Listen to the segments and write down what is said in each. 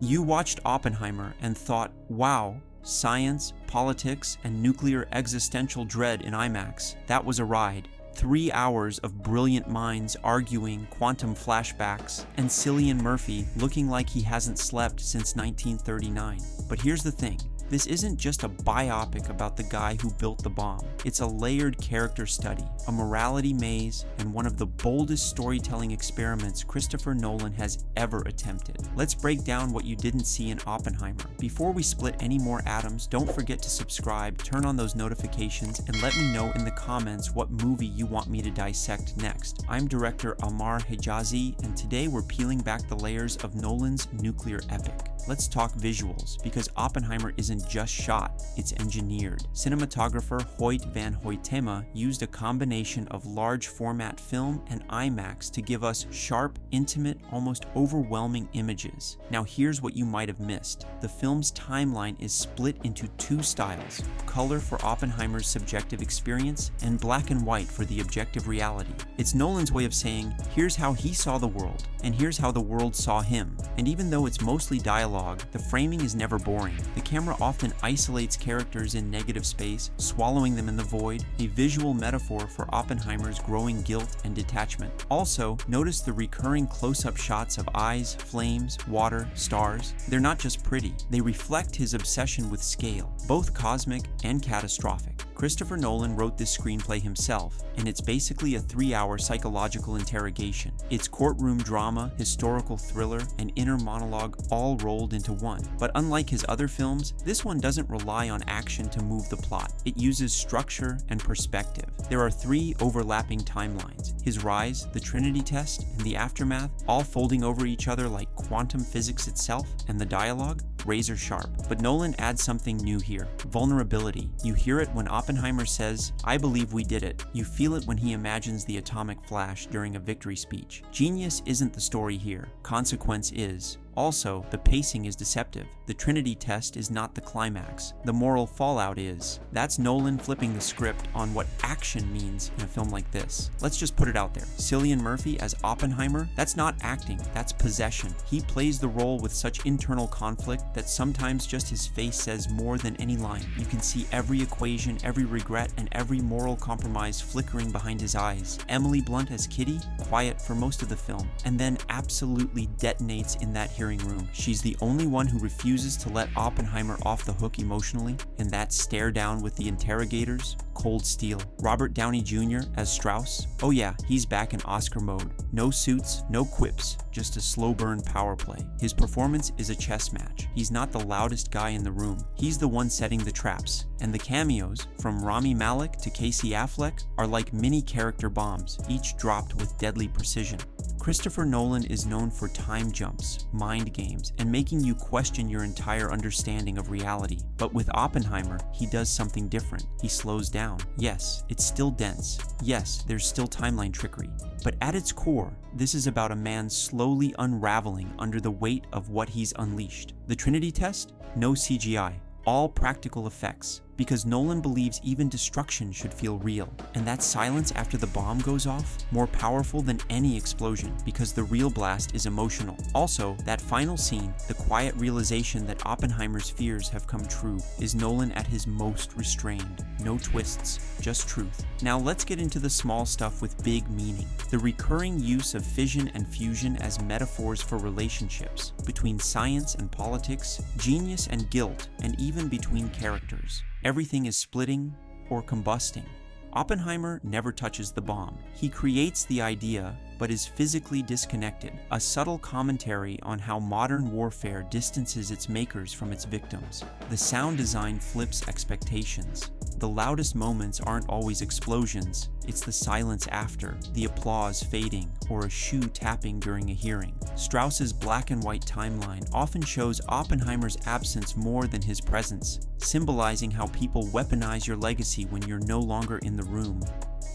You watched Oppenheimer and thought, wow, science, politics, and nuclear existential dread in IMAX. That was a ride. 3 hours of brilliant minds arguing, quantum flashbacks, and Cillian Murphy looking like he hasn't slept since 1939. But here's the thing. This isn't just a biopic about the guy who built the bomb. It's a layered character study, a morality maze, and one of the boldest storytelling experiments Christopher Nolan has ever attempted. Let's break down what you didn't see in Oppenheimer. Before we split any more atoms, don't forget to subscribe, turn on those notifications, and let me know in the comments what movie you want me to dissect next. I'm director Ammar Hejazi, and today we're peeling back the layers of Nolan's nuclear epic. Let's talk visuals, because Oppenheimer isn't just shot, it's engineered. Cinematographer Hoyt van Hoytema used a combination of large format film and IMAX to give us sharp, intimate, almost overwhelming images. Now here's what you might have missed. The film's timeline is split into two styles: color for Oppenheimer's subjective experience and black and white for the objective reality. It's Nolan's way of saying, here's how he saw the world, and here's how the world saw him. And even though it's mostly dialogue, the framing is never boring. The camera often isolates characters in negative space, swallowing them in the void, a visual metaphor for Oppenheimer's growing guilt and detachment. Also, notice the recurring close-up shots of eyes, flames, water, stars. They're not just pretty, they reflect his obsession with scale, both cosmic and catastrophic. Christopher Nolan wrote this screenplay himself, and it's basically a 3-hour psychological interrogation. It's courtroom drama, historical thriller, and inner monologue all rolled into one. But unlike his other films, this one doesn't rely on action to move the plot. It uses structure and perspective. There are 3 overlapping timelines: his rise, the Trinity test, and the aftermath, all folding over each other like quantum physics itself, and the dialogue, razor sharp. But Nolan adds something new here: vulnerability. You hear it when Oppenheimer says, "I believe we did it." You feel it when he imagines the atomic flash during a victory speech. Genius isn't the story here, consequence is. Also, the pacing is deceptive. The Trinity test is not the climax. The moral fallout is. That's Nolan flipping the script on what action means in a film like this. Let's just put it out there. Cillian Murphy as Oppenheimer, that's not acting, that's possession. He plays the role with such internal conflict that sometimes just his face says more than any line. You can see every equation, every regret, and every moral compromise flickering behind his eyes. Emily Blunt as Kitty, quiet for most of the film, and then absolutely detonates in that hearing room. She's the only one who refuses to let Oppenheimer off the hook emotionally, and that stare down with the interrogators, cold steel. Robert Downey Jr. as Strauss, oh yeah, he's back in Oscar mode. No suits, no quips, just a slow burn power play. His performance is a chess match. He's not the loudest guy in the room. He's the one setting the traps. And the cameos, from Rami Malek to Casey Affleck, are like mini character bombs, each dropped with deadly precision. Christopher Nolan is known for time jumps, mind games, and making you question your entire understanding of reality. But with Oppenheimer, he does something different. He slows down. Yes, it's still dense. Yes, there's still timeline trickery. But at its core, this is about a man slowly unraveling under the weight of what he's unleashed. The Trinity test? No CGI. All practical effects, because Nolan believes even destruction should feel real. And that silence after the bomb goes off, more powerful than any explosion, because the real blast is emotional. Also, that final scene, the quiet realization that Oppenheimer's fears have come true, is Nolan at his most restrained. No twists, just truth. Now let's get into the small stuff with big meaning. The recurring use of fission and fusion as metaphors for relationships, between science and politics, genius and guilt, and even between characters. Everything is splitting or combusting. Oppenheimer never touches the bomb. He creates the idea, but is physically disconnected, a subtle commentary on how modern warfare distances its makers from its victims. The sound design flips expectations. The loudest moments aren't always explosions, it's the silence after, the applause fading, or a shoe tapping during a hearing. Strauss's black and white timeline often shows Oppenheimer's absence more than his presence, symbolizing how people weaponize your legacy when you're no longer in the room.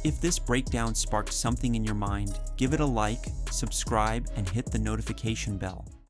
If this breakdown sparked something in your mind, give it a like, subscribe, and hit the notification bell.